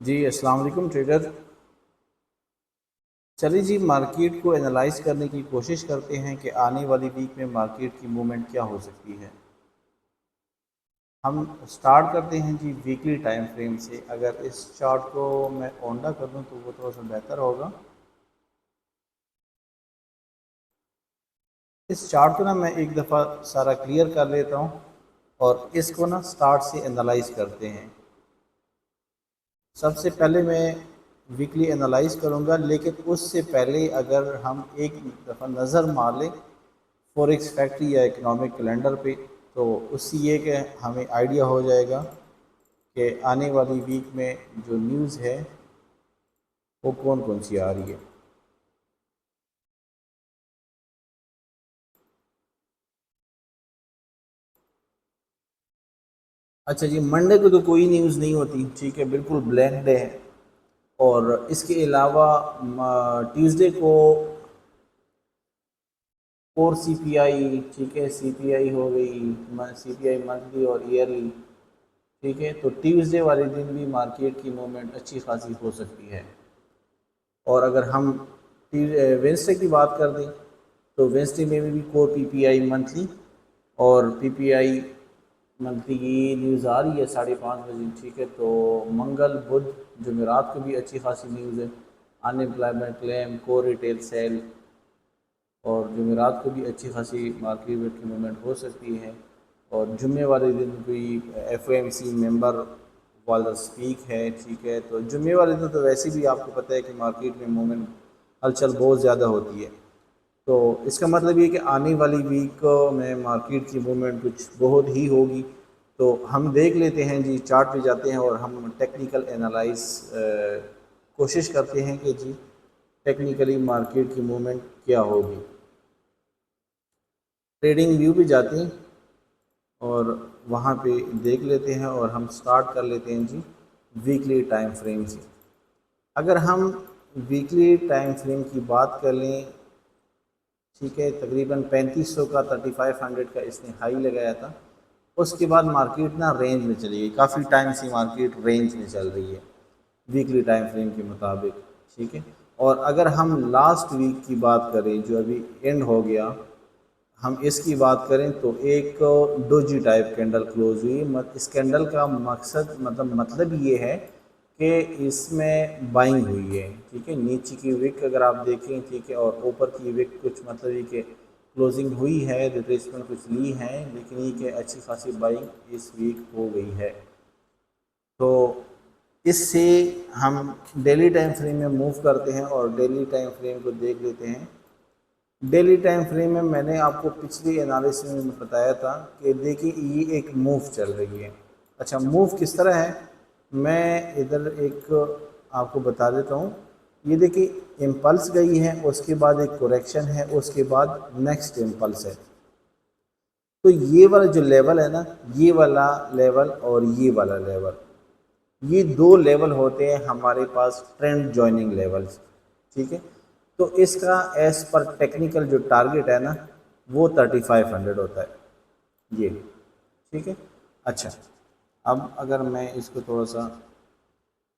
जी अस्सलाम वालेकुम ट्रेडर। चलिए जी, मार्केट को एनालाइज करने की कोशिश करते हैं कि आने वाली वीक में मार्केट की मूवमेंट क्या हो सकती है। हम स्टार्ट करते हैं जी वीकली टाइम फ्रेम से। अगर इस चार्ट को मैं ओंडा कर दूं तो वो थोड़ा सा बेहतर होगा। इस चार्ट को ना मैं एक दफ़ा सारा क्लियर कर लेता हूं और इसको ना स्टार्ट से एनालाइज करते हैं। सबसे पहले मैं वीकली एनालाइज करूंगा, लेकिन उससे पहले अगर हम एक दफ़ा नज़र मार लें फॉरेक्स फैक्ट्री या इकोनॉमिक कैलेंडर पे, तो उससे ये कि हमें आइडिया हो जाएगा कि आने वाली वीक में जो न्यूज़ है वो कौन कौन सी आ रही है। अच्छा जी, मंडे को तो कोई न्यूज़ नहीं होती, ठीक है, बिल्कुल ब्लैंक डे है। और इसके अलावा ट्यूसडे को कोर सीपीआई, ठीक है, सीपीआई हो गई, सीपीआई मंथली और ईयरली, ठीक है। तो ट्यूसडे वाले दिन भी मार्केट की मूवमेंट अच्छी खासी हो सकती है। और अगर हम वेंसडे की बात कर दें तो वेंसडे में भी कोर पीपीआई मंथली और पीपीआई मंथली की न्यूज़ आ रही है 5:30 बजे, ठीक है। तो मंगल बुध जुमेरात को भी अच्छी खासी न्यूज़ है, unemployment claim, core retail sale, और जुमेरात को भी अच्छी खासी मार्केट की मूवमेंट हो सकती है। और जुम्मे वाले दिन कोई एफओएमसी मेंबर वाला स्पीक है, ठीक है। तो जुम्मे वाले दिन तो वैसे भी आपको पता है कि मार्केट में मूवमेंट हलचल बहुत ज़्यादा होती है। तो इसका मतलब ये कि आने वाली वीक में मार्केट की मूवमेंट कुछ बहुत ही होगी। तो हम देख लेते हैं जी, चार्ट पे जाते हैं और हम टेक्निकल एनालाइज कोशिश करते हैं कि जी टेक्निकली मार्केट की मूवमेंट क्या होगी। ट्रेडिंग व्यू पे जाते हैं और वहाँ पे देख लेते हैं और हम स्टार्ट कर लेते हैं जी वीकली टाइम फ्रेम से। अगर हम वीकली टाइम फ्रेम की बात कर लें, ठीक है, तकरीबन 3500 का 3500 का इसने हाई लगाया था। उसके बाद मार्केट ना रेंज में चली गई, काफ़ी टाइम से मार्केट रेंज में चल रही है वीकली टाइम फ्रेम के मुताबिक, ठीक है। और अगर हम लास्ट वीक की बात करें जो अभी एंड हो गया, हम इसकी बात करें तो एक डोजी टाइप कैंडल क्लोज हुई। इस कैंडल का मकसद मतलब ये है कि इसमें बाइंग हुई है, ठीक है। नीचे की विक अगर आप देखें, ठीक है, और ऊपर की विक कुछ मतलब ये कि क्लोजिंग हुई है, रिट्रेसमेंट कुछ ली है, लेकिन ये कि अच्छी खासी बाइंग इस वीक हो गई है। तो इससे हम डेली टाइम फ्रेम में मूव करते हैं और डेली टाइम फ्रेम को देख लेते हैं। डेली टाइम फ्रेम में मैंने आपको पिछली एनालिसिस में बताया था कि देखिए ये एक मूव चल रही है। अच्छा, मूव किस तरह है, मैं इधर एक आपको बता देता हूँ। ये देखिए इम्पल्स गई है, उसके बाद एक करेक्शन है, उसके बाद नेक्स्ट इम्पल्स है। तो ये वाला जो लेवल है ना, ये वाला लेवल और ये वाला लेवल, ये दो लेवल होते हैं हमारे पास ट्रेंड जॉइनिंग लेवल्स, ठीक है। तो इसका एज पर टेक्निकल जो टारगेट है ना वो 3500 होता है ये, ठीक है। अच्छा, अब अगर मैं इसको थोड़ा सा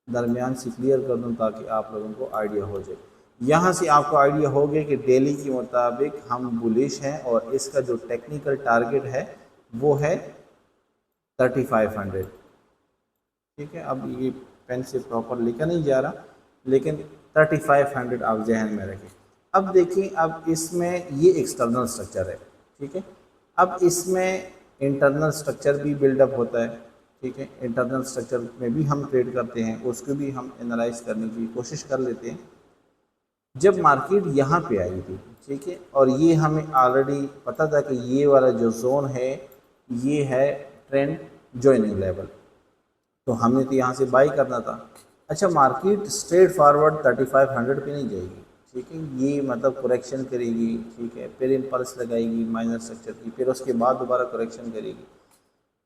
दरमियान से क्लियर कर दूं ताकि आप लोगों को आइडिया हो जाए। यहाँ से आपको आइडिया हो गया कि डेली के मुताबिक हम बुलिश हैं और इसका जो टेक्निकल टारगेट है वो है 3500, ठीक है। अब ये पेन से प्रॉपर लिखा नहीं जा रहा, लेकिन 3500 आप जहन में रखें। अब देखिए, अब इसमें ये एक्सटर्नल स्ट्रक्चर है, ठीक है। अब इसमें इंटरनल स्ट्रक्चर भी बिल्डअप होता है, ठीक है। इंटरनल स्ट्रक्चर में भी हम ट्रेड करते हैं, उसको भी हम एनालाइज करने की कोशिश कर लेते हैं। जब मार्केट यहाँ पे आई थी, ठीक है, और ये हमें ऑलरेडी पता था कि ये वाला जो जोन है ये है ट्रेंड जॉइनिंग लेवल, तो हमने तो यहाँ से बाई करना था। अच्छा, मार्केट स्ट्रेट फॉरवर्ड 3500 पे नहीं जाएगी, ठीक है, ये मतलब करेक्शन करेगी, ठीक है, फिर इम्पल्स लगाएगी माइनर स्ट्रक्चर की, फिर उसके बाद दोबारा करेक्शन करेगी।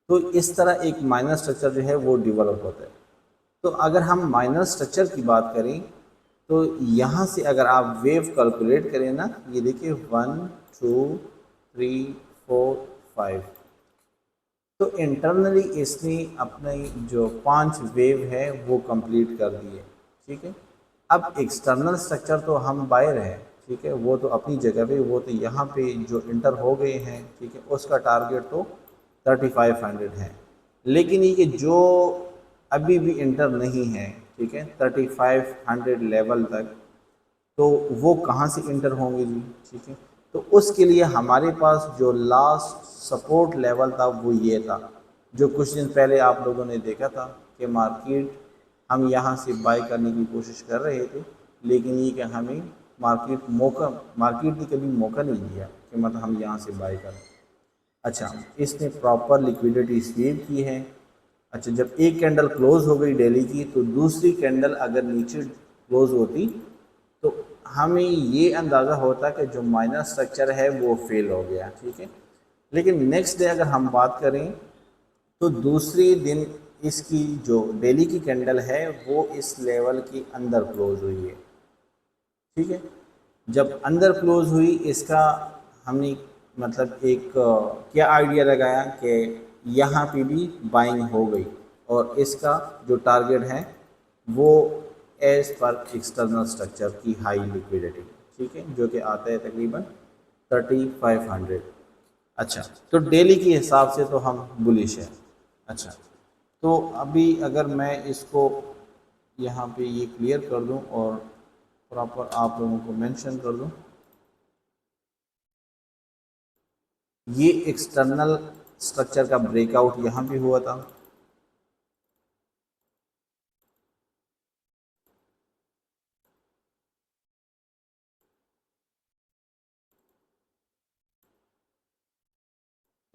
तो इस तरह एक माइनर स्ट्रक्चर जो है वो डेवलप होता है। तो अगर हम माइनर स्ट्रक्चर की बात करें तो यहाँ से अगर आप वेव कैलकुलेट करें ना, ये देखिए 1 2 3 4 5, तो इंटरनली इसने अपने जो 5 वेव है वो कंप्लीट कर दिए, ठीक है। अब एक्सटर्नल स्ट्रक्चर तो हम बाहर है, ठीक है, वो तो अपनी जगह पे, वो तो यहाँ पे जो इंटर हो गए हैं, ठीक है, उसका टारगेट तो 3500 है। लेकिन ये जो अभी भी इंटर नहीं है, ठीक है, 3500 लेवल तक, तो वो कहाँ से इंटर होंगे जी, ठीक है। तो उसके लिए हमारे पास जो लास्ट सपोर्ट लेवल था वो ये था, जो कुछ दिन पहले आप लोगों ने देखा था कि मार्केट हम यहाँ से बाय करने की कोशिश कर रहे थे, लेकिन ये कि हमें मार्केट ने कभी मौका नहीं दिया कि मतलब हम यहाँ से बाय करें। अच्छा, इसने प्रॉपर लिक्विडिटी स्वीप की है। अच्छा, जब एक कैंडल क्लोज हो गई डेली की, तो दूसरी कैंडल अगर नीचे क्लोज होती तो हमें ये अंदाज़ा होता कि जो माइनर स्ट्रक्चर है वो फेल हो गया, ठीक है। लेकिन नेक्स्ट डे अगर हम बात करें तो दूसरी दिन इसकी जो डेली की कैंडल है वो इस लेवल के अंदर क्लोज हुई है, ठीक है। जब अंदर क्लोज हुई, इसका हमने मतलब एक क्या आइडिया लगाया कि यहाँ पे भी बाइंग हो गई, और इसका जो टारगेट है वो एज पर एक्सटर्नल स्ट्रक्चर की हाई लिक्विडिटी, ठीक है, जो कि आता है तकरीबन 3500। अच्छा, तो डेली के हिसाब से तो हम बुलिश हैं। अच्छा, तो अभी अगर मैं इसको यहाँ पे ये क्लियर कर दूँ और प्रॉपर आप लोगों को मेंशन कर दूँ, ये एक्सटर्नल स्ट्रक्चर का ब्रेकआउट यहाँ पे हुआ था,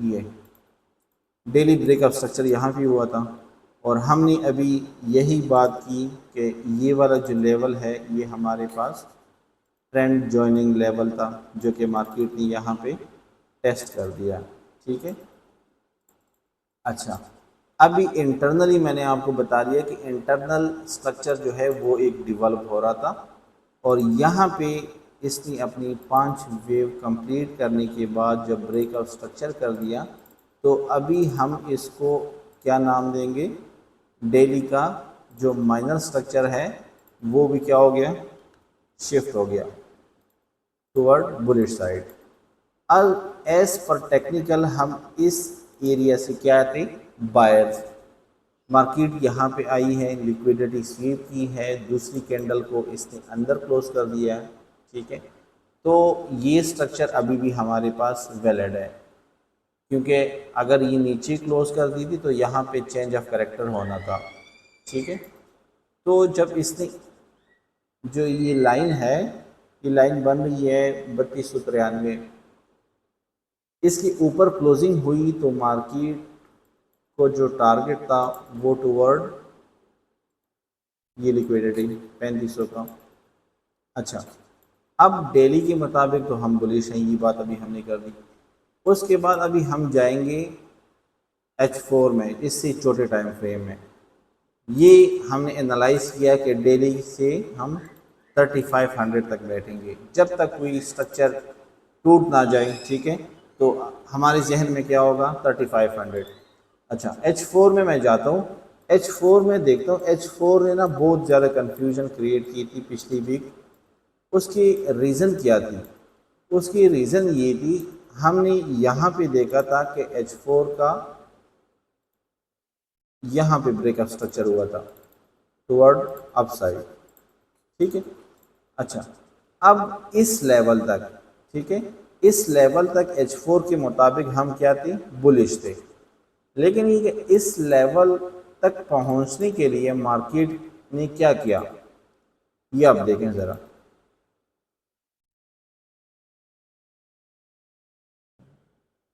ये डेली ब्रेकअप स्ट्रक्चर यहाँ भी हुआ था, और हमने अभी यही बात की कि ये वाला जो लेवल है ये हमारे पास ट्रेंड जॉइनिंग लेवल था, जो कि मार्केट ने यहाँ पे टेस्ट कर दिया, ठीक है। अच्छा, अभी इंटरनली मैंने आपको बता दिया कि इंटरनल स्ट्रक्चर जो है वो एक डेवलप हो रहा था, और यहाँ पे इसने अपनी 5 वेव कंप्लीट करने के बाद जब ब्रेकआउट स्ट्रक्चर कर दिया, तो अभी हम इसको क्या नाम देंगे, डेली का जो माइनर स्ट्रक्चर है वो भी क्या हो गया, शिफ्ट हो गया टुवर्ड बुलिश साइड। अब एज पर टेक्निकल हम इस एरिया से क्या थे, बायर्स। मार्केट यहाँ पे आई है, लिक्विडिटी स्वीप की है, दूसरी कैंडल को इसने अंदर क्लोज कर दिया है, ठीक है। तो ये स्ट्रक्चर अभी भी हमारे पास वैलिड है, क्योंकि अगर ये नीचे क्लोज कर दी थी तो यहाँ पे चेंज ऑफ करेक्टर होना था, ठीक है। तो जब इसने जो ये लाइन है, ये लाइन बन रही है 3293, इसके ऊपर क्लोजिंग हुई तो मार्केट को जो टारगेट था वो टुवर्ड ये लिक्विडिटी 3500 का। अच्छा, अब डेली के मुताबिक तो हम बुलिश हैं, ये बात अभी हमने कर दी। उसके बाद अभी हम जाएंगे H4 में, इससे छोटे टाइम फ्रेम में। ये हमने एनालाइज किया कि डेली से हम 3500 तक बैठेंगे जब तक कोई स्ट्रक्चर टूट ना जाए, ठीक है। तो हमारे जहन में क्या होगा, 3500। अच्छा, H4 में मैं जाता हूँ, H4 में देखता हूँ, H4 ने ना बहुत ज़्यादा कन्फ्यूजन क्रिएट की थी पिछली वीक। उसकी रीज़न क्या थी, उसकी रीज़न ये थी, हमने यहाँ पे देखा था कि H4 का यहाँ पे ब्रेकअप स्ट्रक्चर हुआ था टुवर्ड अपसाइड, ठीक है। अच्छा, अब इस लेवल तक, ठीक है, इस लेवल तक H4 के मुताबिक हम क्या थे, बुलिश थे। लेकिन ये इस लेवल तक पहुंचने के लिए मार्केट ने क्या किया, ये आप देखें ज़रा।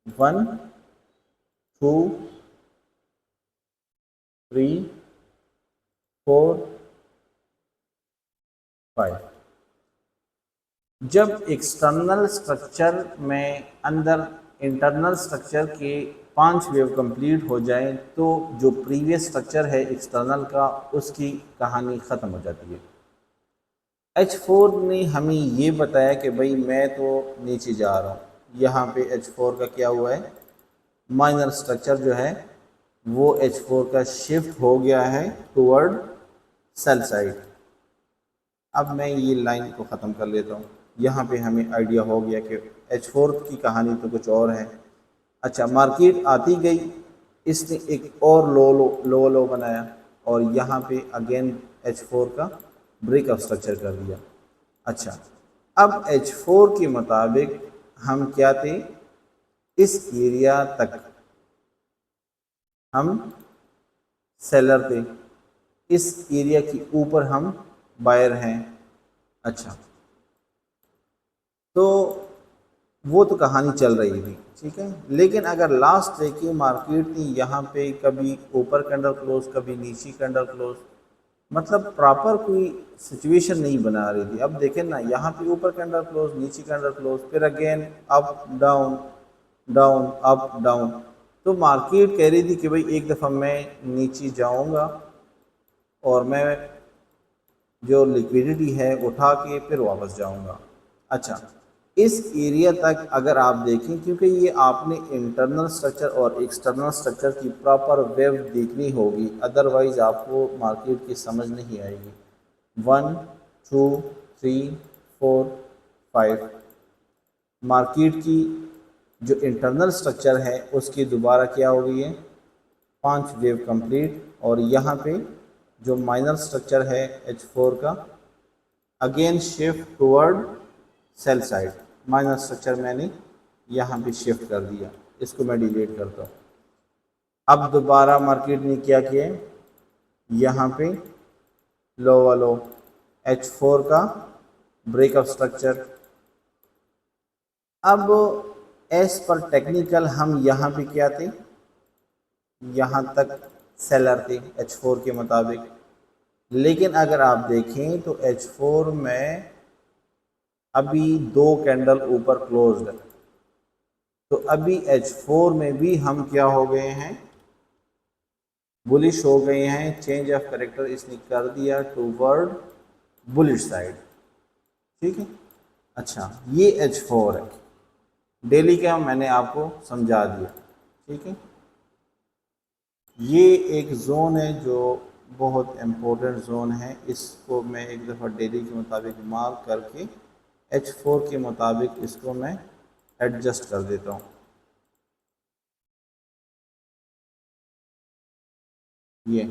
1 2 3 4 5, जब एक्सटर्नल स्ट्रक्चर में अंदर इंटरनल स्ट्रक्चर के 5 वेव कंप्लीट हो जाए तो जो प्रीवियस स्ट्रक्चर है एक्सटर्नल का, उसकी कहानी ख़त्म हो जाती है। H4 ने हमें ये बताया कि भाई मैं तो नीचे जा रहा हूँ, यहाँ पे H4 का क्या हुआ है, माइनर स्ट्रक्चर जो है वो H4 का शिफ्ट हो गया है टुवर्ड सेल साइड। अब मैं ये लाइन को ख़त्म कर लेता हूँ। यहाँ पे हमें आइडिया हो गया कि H4 की कहानी तो कुछ और है। अच्छा, मार्केट आती गई, इसने एक और लो बनाया और यहाँ पे अगेन H4 का ब्रेकअप स्ट्रक्चर कर दिया। अच्छा, अब H4 के मुताबिक हम क्या थे, इस एरिया तक हम सेलर थे, इस एरिया के ऊपर हम बायर हैं। अच्छा, तो वो तो कहानी चल रही थी, ठीक है। लेकिन अगर लास्ट देखिए मार्केट ने यहाँ पे कभी ऊपर कैंडल क्लोज, कभी नीचे कैंडल क्लोज, मतलब प्रॉपर कोई सिचुएशन नहीं बना रही थी। अब देखें ना, यहाँ पे ऊपर कैंडल क्लोज, नीचे कैंडल क्लोज, फिर again up down, down up down. तो मार्केट कह रही थी कि भाई एक दफ़ा मैं नीचे जाऊँगा और मैं जो लिक्विडिटी है उठा के फिर वापस जाऊँगा। अच्छा, इस एरिया तक अगर आप देखें, क्योंकि ये आपने इंटरनल स्ट्रक्चर और एक्सटर्नल स्ट्रक्चर की प्रॉपर वेव देखनी होगी, अदरवाइज़ आपको मार्केट की समझ नहीं आएगी। 1 2 3 4 5 मार्केट की जो इंटरनल स्ट्रक्चर है उसकी दोबारा क्या हो गई है, 5 वेव कंप्लीट। और यहाँ पे जो माइनर स्ट्रक्चर है H4 का, again shift toward sell side. Minor structure मैंने यहाँ पे शिफ्ट कर दिया, इसको मैं डिलीट करता हूँ। अब दोबारा मार्केट ने क्या किया है, यहाँ पे लो वालो H4 का ब्रेकअप स्ट्रक्चर। अब एज पर टेक्निकल हम यहाँ पे क्या थे, यहाँ तक सेलर थे H4 के मुताबिक। लेकिन अगर आप देखें तो H4 में अभी 2 कैंडल ऊपर क्लोज्ड है, तो अभी H4 में भी हम क्या हो गए हैं, बुलिश हो गए हैं। चेंज ऑफ करेक्टर इसने कर दिया टूवर्ड बुलिश साइड, ठीक है। अच्छा, ये H4 है, डेली का मैंने आपको समझा दिया, ठीक है। ये एक जोन है जो बहुत इम्पोर्टेंट जोन है, इसको मैं एक दफ़ा डेली के मुताबिक मार्क करके H4 के मुताबिक इसको मैं एडजस्ट कर देता हूँ। ये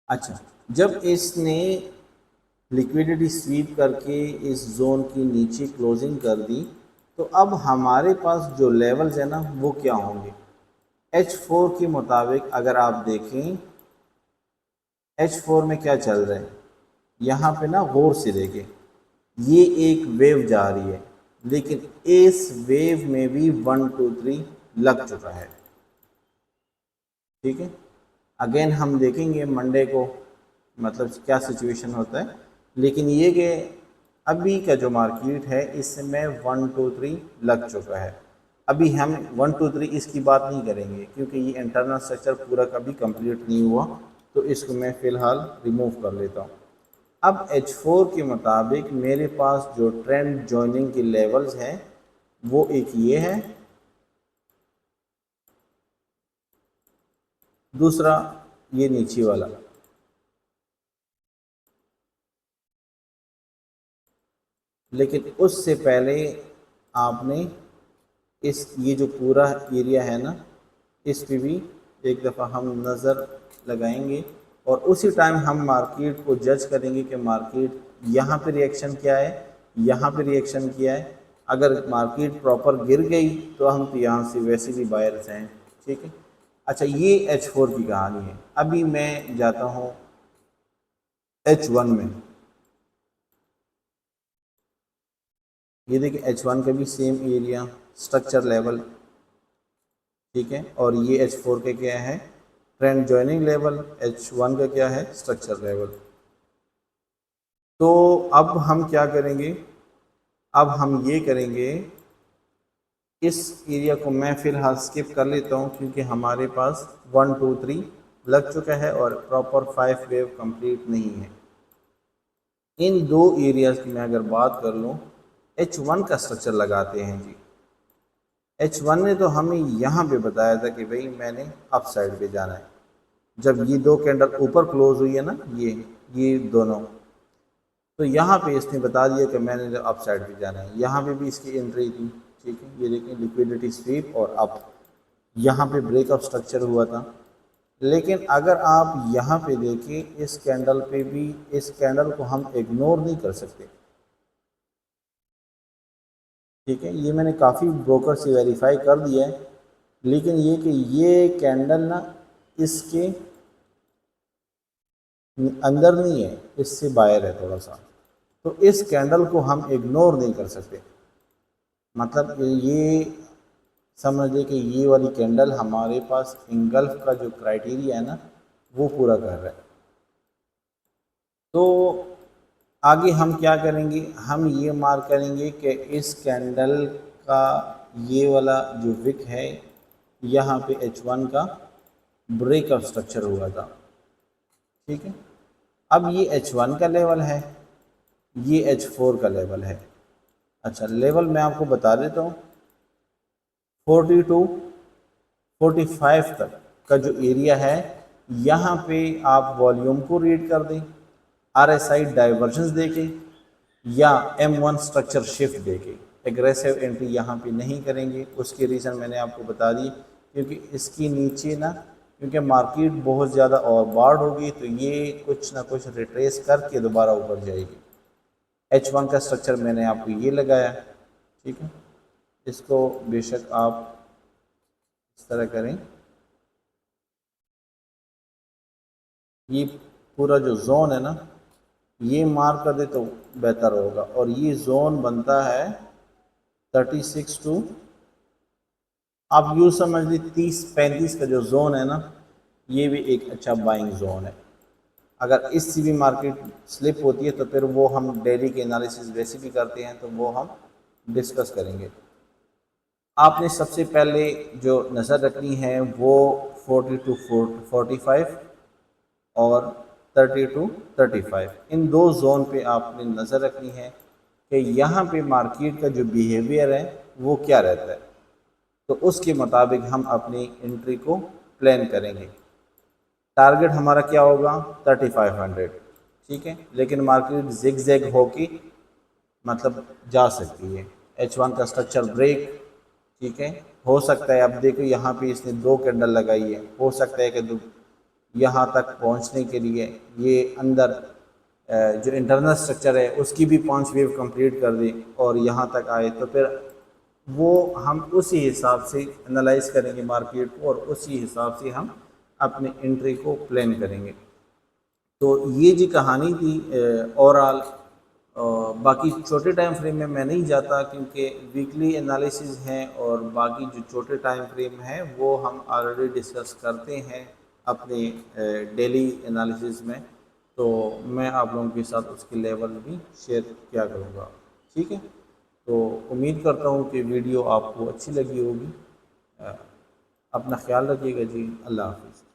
अच्छा, जब इसने लिक्विडिटी स्वीप करके इस जोन की नीचे क्लोजिंग कर दी, तो अब हमारे पास जो लेवल्स है ना वो क्या होंगे। H4 के मुताबिक अगर आप देखें, H4 में क्या चल रहा है, यहाँ पे ना गौर से देखें, ये एक वेव जा रही है, लेकिन इस वेव में भी 1 2 3 लग चुका है, ठीक है। अगेन हम देखेंगे मंडे को मतलब क्या सिचुएशन होता है, लेकिन ये कि अभी का जो मार्केट है इसमें 1 2 3 लग चुका है। अभी हम 1 2 3 इसकी बात नहीं करेंगे क्योंकि ये इंटरनल स्ट्रक्चर पूरा कभी कंप्लीट नहीं हुआ, तो इसको मैं फ़िलहाल रिमूव कर लेता हूँ। अब H4 के मुताबिक मेरे पास जो ट्रेंड जॉइनिंग के लेवल्स हैं वो एक ये है, दूसरा ये नीचे वाला। लेकिन उससे पहले आपने इस ये जो पूरा एरिया है ना, इस पे भी एक दफ़ा हम नज़र लगाएंगे और उसी टाइम हम मार्केट को जज करेंगे कि मार्केट यहाँ पे रिएक्शन क्या है, यहाँ पे रिएक्शन किया है। अगर मार्केट प्रॉपर गिर गई तो हम तो यहाँ से वैसे भी बायर्स हैं, ठीक है। अच्छा, ये H4 की कहानी है। अभी मैं जाता हूँ H1 में। ये देखिए H1 का भी सेम एरिया, स्ट्रक्चर लेवल, ठीक है। और ये H4 के क्या है, ट्रेंड जॉइनिंग लेवल। H1 का क्या है, स्ट्रक्चर लेवल। तो अब हम क्या करेंगे, अब हम ये करेंगे, इस एरिया को मैं फ़िलहाल स्किप कर लेता हूँ क्योंकि हमारे पास 1 2 3 लग चुका है और प्रॉपर 5 वेव कंप्लीट नहीं है। इन दो एरियाज़ की मैं अगर बात कर लूँ, H1 का स्ट्रक्चर लगाते हैं जी। H1 ने तो हमें यहाँ पे बताया था कि भाई मैंने अप साइड पे जाना है। जब ये दो कैंडल ऊपर क्लोज हुई है ना, ये दोनों, तो यहाँ पे इसने बता दिया कि मैंने अप साइड पे जाना है। यहाँ पे भी इसकी एंट्री थी, ठीक है, ये देखें लिक्विडिटी स्वीप और अप, यहाँ पे ब्रेकअप स्ट्रक्चर हुआ था। लेकिन अगर आप यहाँ पे देखें इस कैंडल पे भी, इस कैंडल को हम इग्नोर नहीं कर सकते, ठीक है। ये मैंने काफ़ी ब्रोकर से वेरीफाई कर दिया है, लेकिन ये कि ये कैंडल ना इसके अंदर नहीं है, इससे बाहर है थोड़ा सा, तो इस कैंडल को हम इग्नोर नहीं कर सकते। मतलब ये समझिए कि ये वाली कैंडल हमारे पास इंगल्फ का जो क्राइटेरिया है ना वो पूरा कर रहा है। तो आगे हम क्या करेंगे, हम ये मार्क करेंगे कि इस कैंडल का ये वाला जो विक है यहाँ पे H1 का ब्रेकअप स्ट्रक्चर हुआ था, ठीक है। अब ये H1 का लेवल है, ये H4 का लेवल है। अच्छा, लेवल मैं आपको बता देता हूँ। 42 45 तक का जो एरिया है, यहाँ पे आप वॉल्यूम को रीड कर दें, RSI डाइवर्जेंस देके या M1 स्ट्रक्चर शिफ्ट देके एग्रेसिव एंट्री यहाँ पे नहीं करेंगे। उसके रीज़न मैंने आपको बता दी, क्योंकि इसकी नीचे ना, क्योंकि मार्केट बहुत ज़्यादा ओवरबॉट होगी तो ये कुछ ना कुछ रिट्रेस करके दोबारा ऊपर जाएगी। H1 का स्ट्रक्चर मैंने आपको ये लगाया, ठीक है। इसको बेशक आप इस तरह करें, ये पूरा जो जोन है ना ये मार्क कर दे तो बेहतर होगा। और ये जोन बनता है 36 टू, आप यूँ समझ ली 30-35 का जो जोन है ना, ये भी एक अच्छा बाइंग जोन है। अगर इससे भी मार्केट स्लिप होती है तो फिर वो हम डेली के एनालिसिस वैसे भी करते हैं, तो वो हम डिस्कस करेंगे। आपने सबसे पहले जो नज़र रखनी है वो 40 टू 45 और 30 टू 35, इन दो जोन पे आपने नज़र रखनी है कि यहाँ पे मार्केट का जो बिहेवियर है वो क्या रहता है, तो उसके मुताबिक हम अपनी एंट्री को प्लान करेंगे। टारगेट हमारा क्या होगा 3500, ठीक है। लेकिन मार्केट जिग जैग होके मतलब जा सकती है। H1 का स्ट्रक्चर ब्रेक, ठीक है, हो सकता है। अब देखो यहाँ पे इसने दो कैंडल लगाई है, हो सकता है कि यहाँ तक पहुँचने के लिए ये अंदर जो इंटरनल स्ट्रक्चर है उसकी भी 5 वेव कंप्लीट कर दे और यहाँ तक आए, तो फिर वो हम उसी हिसाब से एनालाइज करेंगे मार्केट को और उसी हिसाब से हम अपने एंट्री को प्लान करेंगे। तो ये जी कहानी थी ओवरऑल। बाकी छोटे टाइम फ्रेम में मैं नहीं जाता, क्योंकि वीकली एनालिसिस हैं और बाकी जो छोटे टाइम फ्रेम हैं वो हम ऑलरेडी डिस्कस करते हैं अपने डेली एनालिसिस में। तो मैं आप लोगों के साथ उसके लेवल भी शेयर किया करूँगा, ठीक है। तो उम्मीद करता हूँ कि वीडियो आपको अच्छी लगी होगी। अपना ख्याल रखिएगा जी, अल्लाह हाफ़िज़।